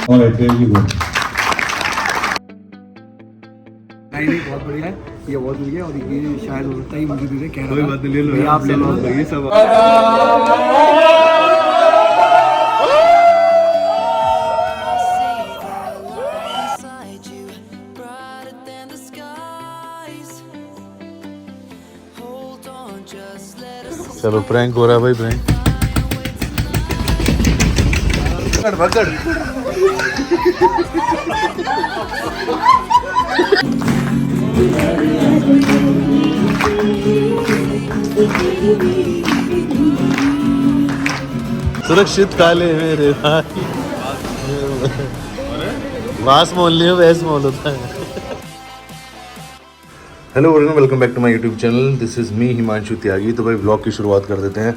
Alright, there you go. नहीं बहुत बढ़िया है ये बहुत बढ़िया और ये शायद हो सकता है मुझे दे दे कह रहा कोई बात नहीं, ले लो आप ले लो ये सब चलो प्रैंक हो रहा है भाई, प्रैंक पकड़ सुरक्षित काले मेरे भाई, वास मोल लियो वैस मोल होता है। Hello everyone, welcome back to my YouTube channel. This is me Himanshu Tyagi. तो भाई ब्लॉग की शुरुआत कर देते हैं।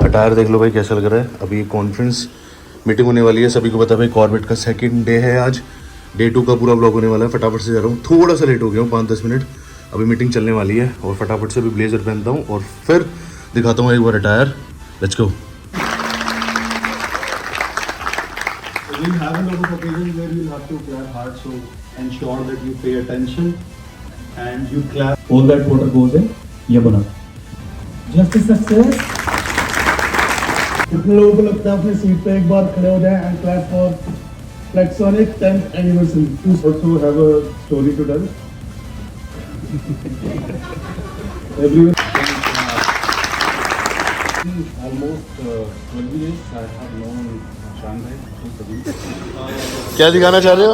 अटायर देख लो भाई कैसा लग रहा है। अभी कॉन्फ्रेंस मीटिंग होने वाली है, सभी को पता है भाई कॉर्बेट का सेकंड डे है आज। डे 2 का पूरा ब्लॉग होने वाला है। फटाफट से जा रहा हूँ, थोड़ा सा लेट हो गया हूँ 5-10 मिनट। अभी मीटिंग चलने वाली है और फटाफट से अभी ब्लेजर पहनता हूँ और फिर दिखाता हूँ एक बार attire. Let's go. We have a lot of occasions where you'll have to clap hard, so ensure that you pay attention and you clap all that water goes in. ये बना जस्टिस सक्सेस कितने लोगों को लगता है अपने seat पे एक बार खड़े हो जाए and clap for Flexonic 10th anniversary. You also have a story to tell. Everyone. Almost 12 years I have known Shanghai. क्या दिखाना चाह रहे हो?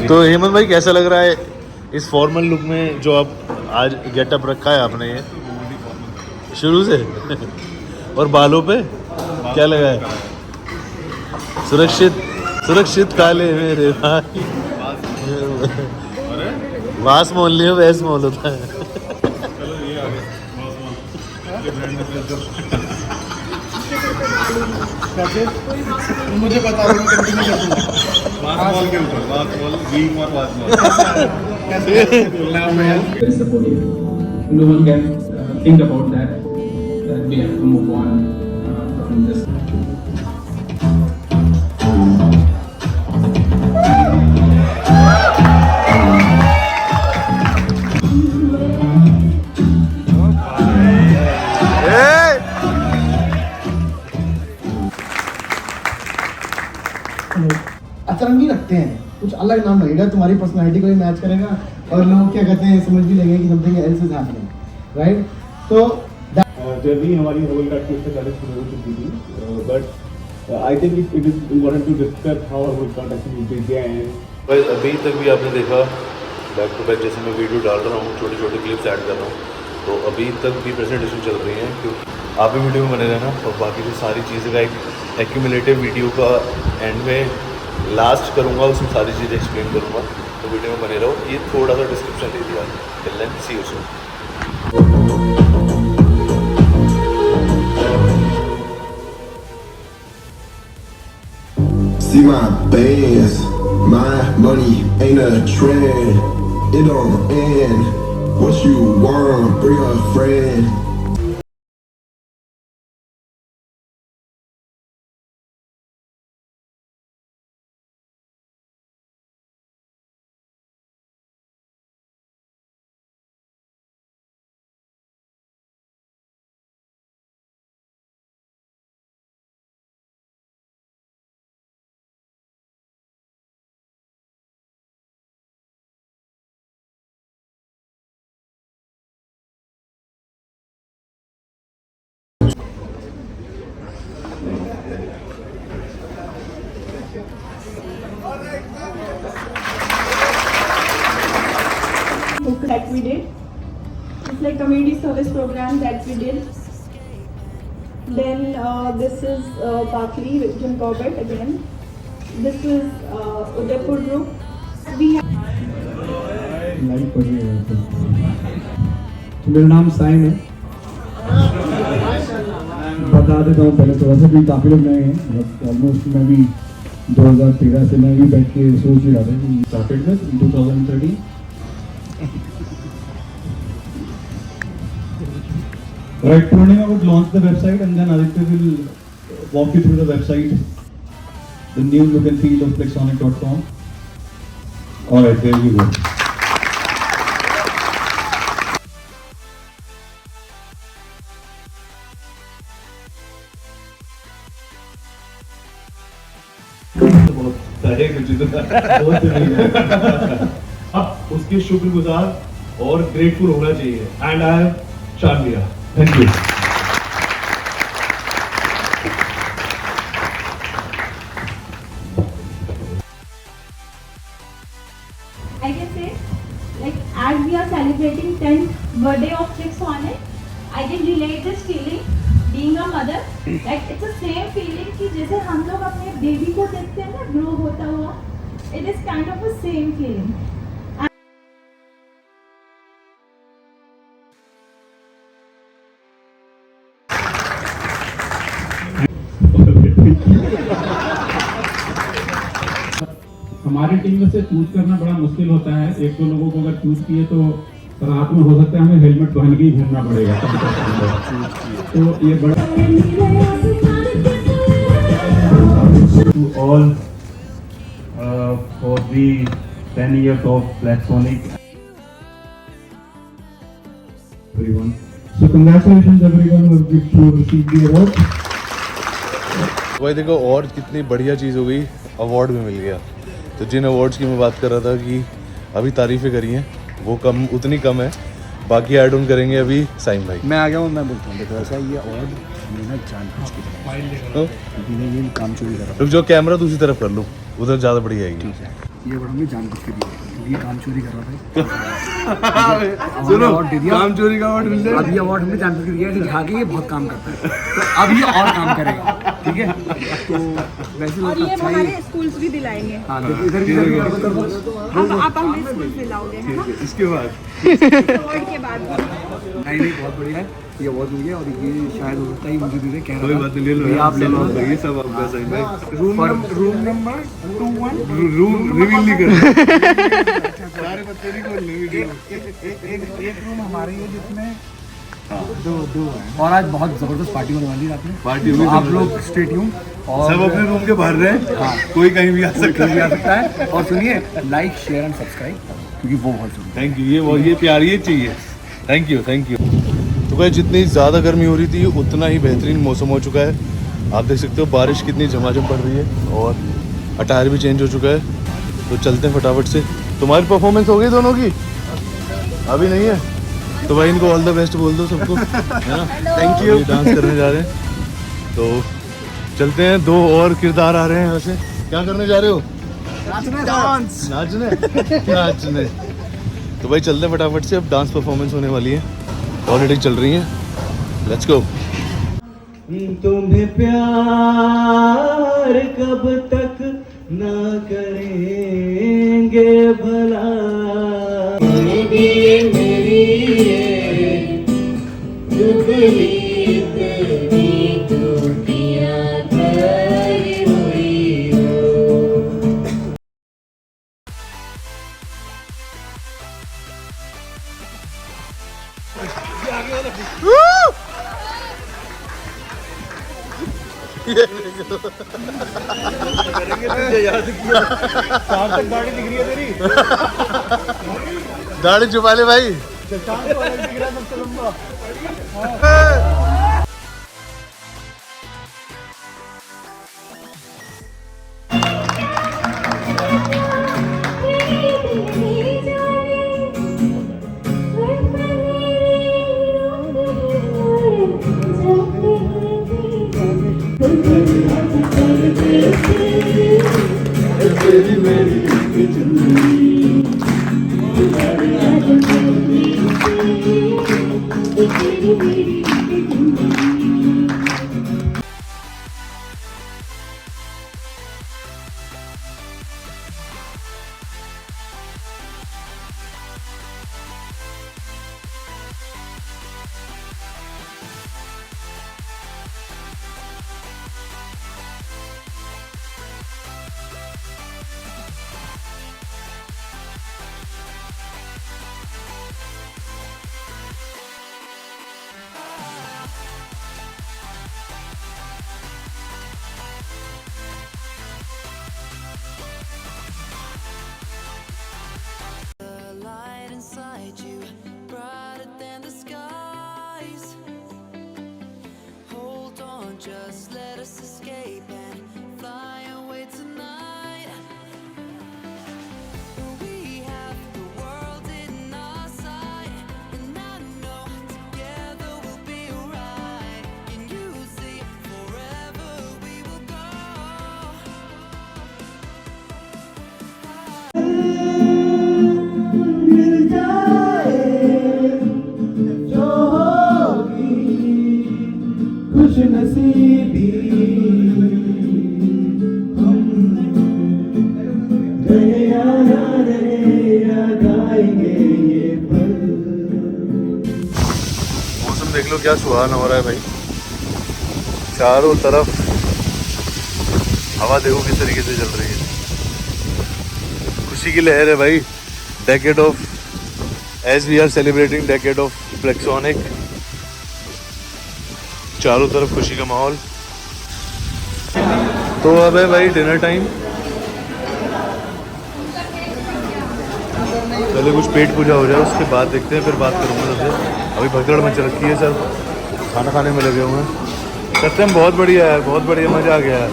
तो हेमंत भाई कैसा लग रहा है इस फॉर्मल लुक में जो आप आज गेटअप रखा है आपने ये शुरू से और बालों पे क्या लगा है? सुरक्षित काले मेरे भाई, वास मोल लियो वैस मोल होता है। मुझे पता है मैं कंटिन्यू कर दूंगा वासमॉल के ऊपर वासमॉल वीम और वासमॉल कैसे बोलना है मैं very supportive. No one can think about that. That we have to move on from this. अतरंगी रखते हैं, कुछ अलग नाम लगेगा, तुम्हारी पर्सनालिटी को भी मैच करेगा और लोग क्या कहते हैं समझ भी लेंगे कि something else is happening, right? तो जर्नी हमारी रोल का ट्विस्ट से पहले शुरू हो चुकी थी, but I think it is important to discuss how our role का एक्चुअली बिगेन। भाई अभी तक भी आपने देखा बैक टू बैक जैसे मैं वीडियो डाल रहा हूँ, छोटे छोटे क्लिप्स ऐड कर रहा हूँ, तो अभी तक भी प्रेजेंटेशन चल रही है क्योंकि आप भी वीडियो में बने रहना और बाकी जो सारी चीज़ें का एक एक्यूमुलेटिव वीडियो का एंड में लास्ट करूँगा, उसमें सारी चीज़ें एक्सप्लेन करूँगा, तो वीडियो में बने रहो। ये थोड़ा सा डिस्क्रिप्शन दे दिया, till then see you soon. See my bands, my money ain't a trend. It don't end. What you want, bring a friend. That we did. It's like community service program that we did. Then this is Bakri with Jim Corbett again. This is Udaipur group. We have live पढ़ रही है। तो मेरा नाम साइम है, बता देता हूँ पहले थोड़ा सा भी। काफ़ी लोग नए हैं, ऑलमोस्ट मैं भी 2013 से मैं भी बैठ के सोच ही रहा था कि started with in 2013। Right, Purnima would launch the website and then Aditya will walk you through the website the new look and feel of Flexonic.com. All right, there you go. अब उसके शुक्रगुजार और ग्रेटफुल होना चाहिए and I have Shamiya thank you I can say, like, as we are celebrating 10th birthday of Flexonic, I can relate this feeling being a mother. Like, it's the same feeling कि जैसे हम लोग अपने baby को देखते हैं ना grow होता हुआ, it is kind of a same feeling. हमारी टीम में से चूज करना बड़ा मुश्किल होता है। एक दो लोगों को अगर चूज किए तो रात में हो सकता है हमें हेलमेट पहन के ही घूमना पड़ेगा। तो ये बड़ा to all for the 10 years of Flexonic. Everyone. So congratulations everyone who received the award. भाई देखो और कितनी बढ़िया चीज़ हो गई, अवार्ड भी मिल गया। तो जिन अवार्ड्स की मैं बात कर रहा था कि अभी तारीफ़ें करी हैं वो कम उतनी कम है, बाकी ऐड ऑन करेंगे अभी साइम भाई। मैं आ गया हूँ, मैं बोलता हूँ देखो ऐसा ये अवार्ड मैंने जानबूझ के दिया। तो मैंने ये काम चोरी करा। रुक जाओ, कैमरा दूसरी तरफ कर लो, उधर ज़्यादा बढ़िया आएगी। ठीक है, ये अवार्ड हमने जानबूझ के दिया क्योंकि ये काम चोरी कर रहा था। सुनो, अवार्ड दे दिया, काम चोरी का अवार्ड मिल गया। अब ये अवार्ड हमने जानबूझ के दिया है दिखा के ये बहुत काम करता है, तो अब ये और काम करेगा। ठीक है, तो वैसे और ये हमारे स्कूल्स भी दिलाएंगे। हाँ देखो इधर भी अब आप हमें स्कूल दिलाओगे, है ना? इसके बाद अवार्ड के बाद नहीं बहुत बढ़िया है, ये अवार्ड मिल गया और ये शायद हो सकता है मुझे दे दे, कह रहा कोई बात नहीं, ले लो ये आप ले लो। ये सब आपका साइन भाई। रूम नंबर 21 रूम रिवील नहीं कर सारे बच्चे नहीं खोल वीडियो। एक रूम हमारे है जिसमें दो है और आज बहुत जबरदस्त पार्टी होने वाली है रात में। पार्टी तो आप लोग स्टे ट्यून और सब अपने रूम के बाहर रहे। हाँ, कोई कहीं भी आ सकता भी आ सकता है। और सुनिए, लाइक शेयर एंड सब्सक्राइब क्योंकि वो बहुत जरूरी थैंक यू, ये प्यार ये चाहिए। Thank you thank you. तो भाई जितनी ज़्यादा गर्मी हो रही थी उतना ही बेहतरीन मौसम हो चुका है। आप देख सकते हो बारिश कितनी झमाझम पड़ रही है और अटायर भी चेंज हो चुका है। तो चलते हैं फटाफट से। तुम्हारी परफॉर्मेंस हो गई दोनों की? अभी नहीं है तो भाई इनको ऑल द बेस्ट बोल दो सबको, है ना? Thank you. डांस करने जा रहे हैं तो चलते हैं। दो और किरदार आ रहे हैं। वैसे क्या करने जा रहे हो? नाचने। तो भाई चलते हैं फटाफट से, अब डांस परफॉर्मेंस होने वाली है, ऑलरेडी चल रही है। Let's go. तुम्हें प्यार कब तक ना करेंगे भला, मेरी दाढ़ी छुपा ले भाई। just let us escape and fly away tonight. We have the world in our sight, and I know together we'll be alright. Can you see forever we will go? खुश नसीबी हम रहे या ना रहे याद आएंगे ये पल। मौसम देख लो क्या सुहाना हो रहा है भाई, चारों तरफ हवा देखो किस तरीके से चल रही है, खुशी की लहर है भाई। Decade of, as we are celebrating decade of Flexonic, चारों तरफ खुशी का माहौल। तो अब है भाई डिनर टाइम, पहले कुछ पेट पूजा हो जाए उसके बाद देखते हैं, फिर बात करूँगा सबसे। अभी भगदड़ मच रखी है, सब खाना खाने में लगे हुए हैं। सत्यम बहुत बढ़िया है, बहुत बढ़िया, मज़ा आ गया है,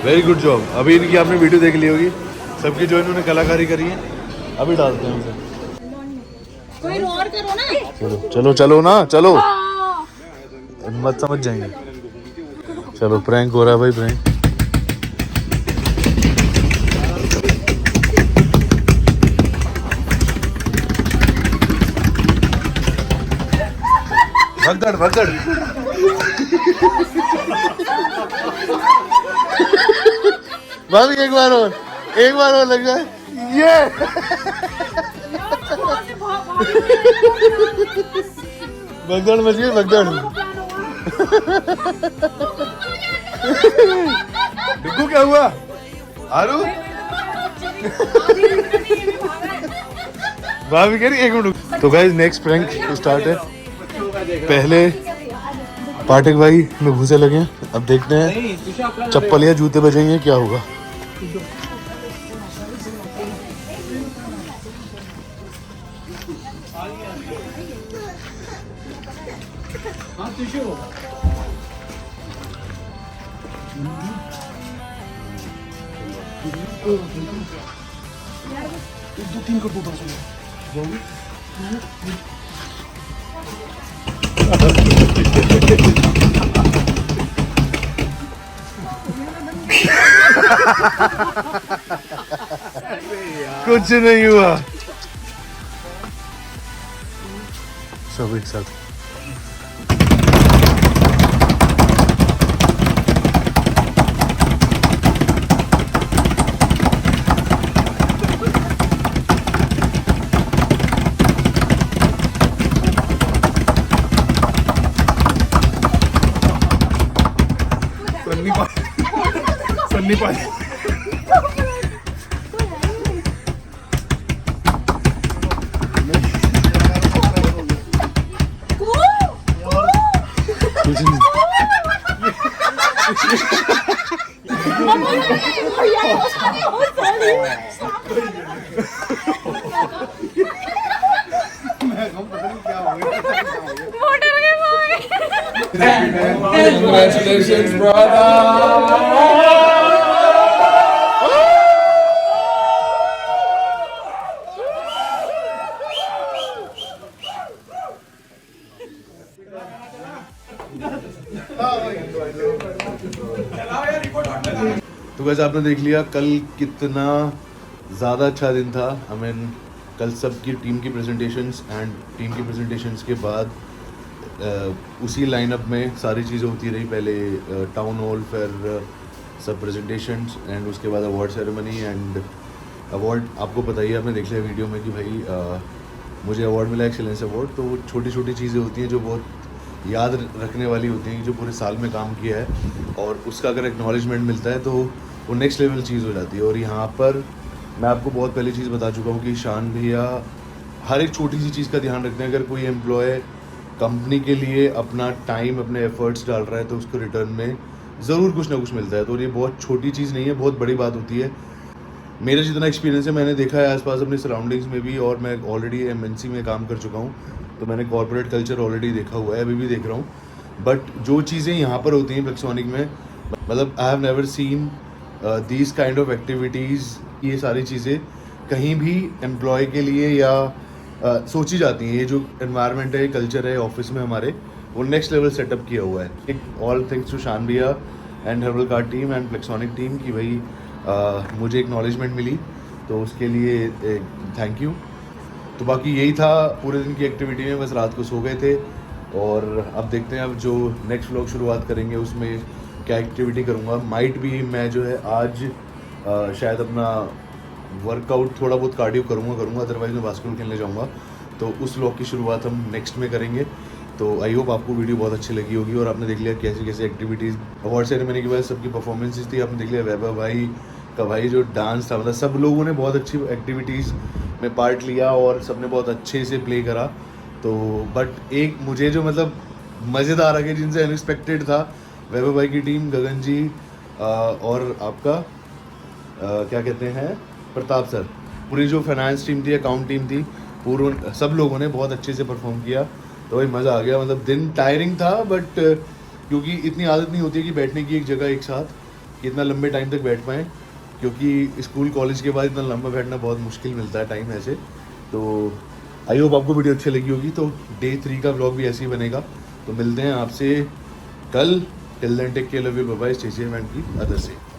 वेरी गुड जॉब। अभी इनकी आपने वीडियो देख ली होगी सबकी जो इन्होंने कलाकारी करी है, अभी डालते हैं उसे। कोई और करो ना। चलो चलो चलो ना, चलो मत समझ जाएंगे। चलो प्रैंक हो रहा है भाई, प्रैंक। भगदड़ भगदड़ भाभी एक बार और लग जाए ये। भगदड़ मच गई, भगदड़। डिग्गू क्या हुआ? आरू भाभी कह रही 1 मिनट। तो गाइस नेक्स्ट प्रैंक स्टार्ट है। पहले पाठक भाई में घुसे लगे हैं, अब देखते हैं चप्पल या जूते बजेंगे क्या होगा। कुछ नहीं हुआ, सब एक साथ। सन्नी पानी Congratulations, brother! तो वैसे आपने देख लिया कल कितना ज़्यादा अच्छा दिन था। आई मीन कल सबकी टीम की प्रेजेंटेशंस एंड टीम की प्रेजेंटेशंस के बाद उसी लाइनअप में सारी चीज़ें होती रही। पहले टाउन हॉल, फिर सब प्रेजेंटेशंस एंड उसके बाद अवार्ड सेरेमनी। एंड अवार्ड आपको पता ही है, आपने देख लिया वीडियो में कि भाई मुझे अवार्ड मिला, एक्सीलेंस अवार्ड। तो वो छोटी छोटी चीज़ें होती हैं जो बहुत याद रखने वाली होती हैं, जो पूरे साल में काम किया है और उसका अगर एक्नॉलेजमेंट मिलता है तो वो नेक्स्ट लेवल चीज़ हो जाती है। और यहाँ पर मैं आपको बहुत पहले चीज़ बता चुका हूँ कि शान भैया हर एक छोटी सी चीज़ का ध्यान रखते हैं। अगर कोई एम्प्लॉय कंपनी के लिए अपना टाइम, अपने एफर्ट्स डाल रहा है तो उसको रिटर्न में ज़रूर कुछ ना कुछ मिलता है। तो ये बहुत छोटी चीज़ नहीं है, बहुत बड़ी बात होती है। मेरा जितना एक्सपीरियंस है, मैंने देखा है आसपास अपने सराउंडिंग्स में भी, और मैं ऑलरेडी एमएनसी में काम कर चुका हूँ तो मैंने कॉर्पोरेट कल्चर ऑलरेडी देखा हुआ है, अभी भी देख रहा हूँ। बट जो चीज़ें यहाँ पर होती हैं फ्लेक्सोनिक में, मतलब I have never seen these kind of activities, ये सारी चीज़ें कहीं भी एम्प्लॉय के लिए या सोची जाती हैं। ये जो एनवायरनमेंट है, कल्चर है ऑफिस में हमारे, वो नेक्स्ट लेवल सेटअप किया हुआ है। ऑल थैंक्स टू शान भैया and herbal card team and Flexonic team की भाई मुझे एक्नॉलेजमेंट मिली, तो उसके लिए थैंक यू। तो बाकी यही था पूरे दिन की एक्टिविटी में, बस रात को सो गए थे। और अब देखते हैं अब जो नेक्स्ट व्लॉग शुरुआत करेंगे उसमें क्या एक्टिविटी करूँगा। माइट भी मैं जो है आज शायद अपना वर्कआउट थोड़ा बहुत कार्डियो करूँगा, अदरवाइज़ मैं बास्केटबॉल खेलने जाऊँगा। तो उस व्लॉग की शुरुआत हम नेक्स्ट में करेंगे। तो आई होप आपको वीडियो बहुत अच्छी लगी होगी और आपने देख लिया कैसे कैसे एक्टिविटीज़, अवार्ड सेरेमनी के बाद सबकी परफॉर्मेंसेस थी, आपने देख लिया वैभव भाई का भाई जो डांस था, मतलब सब लोगों ने बहुत अच्छी एक्टिविटीज़ में पार्ट लिया और सबने बहुत अच्छे से प्ले करा। तो बट एक मुझे जो मतलब मज़ेदार आ गया, जिनसे अनएक्सपेक्टेड था, वैभव भाई की टीम, गगन जी और आपका क्या कहते हैं प्रताप सर, पूरी जो फाइनेंस टीम थी, अकाउंट टीम थी, पूर्ण सब लोगों ने बहुत अच्छे से परफॉर्म किया। तो भाई मज़ा आ गया। मतलब दिन टायरिंग था बट क्योंकि इतनी आदत नहीं होती है कि बैठने की एक जगह एक साथ कि इतना लंबे टाइम तक बैठ पाएँ, क्योंकि स्कूल कॉलेज के बाद इतना लंबा बैठना बहुत मुश्किल मिलता है टाइम ऐसे। तो आई होप आपको वीडियो अच्छी लगी होगी। तो डे 3 का व्लॉग भी ऐसे ही बनेगा। तो मिलते हैं आपसे कल। Till then take care, love you, bye bye, stay safe and keep others safe.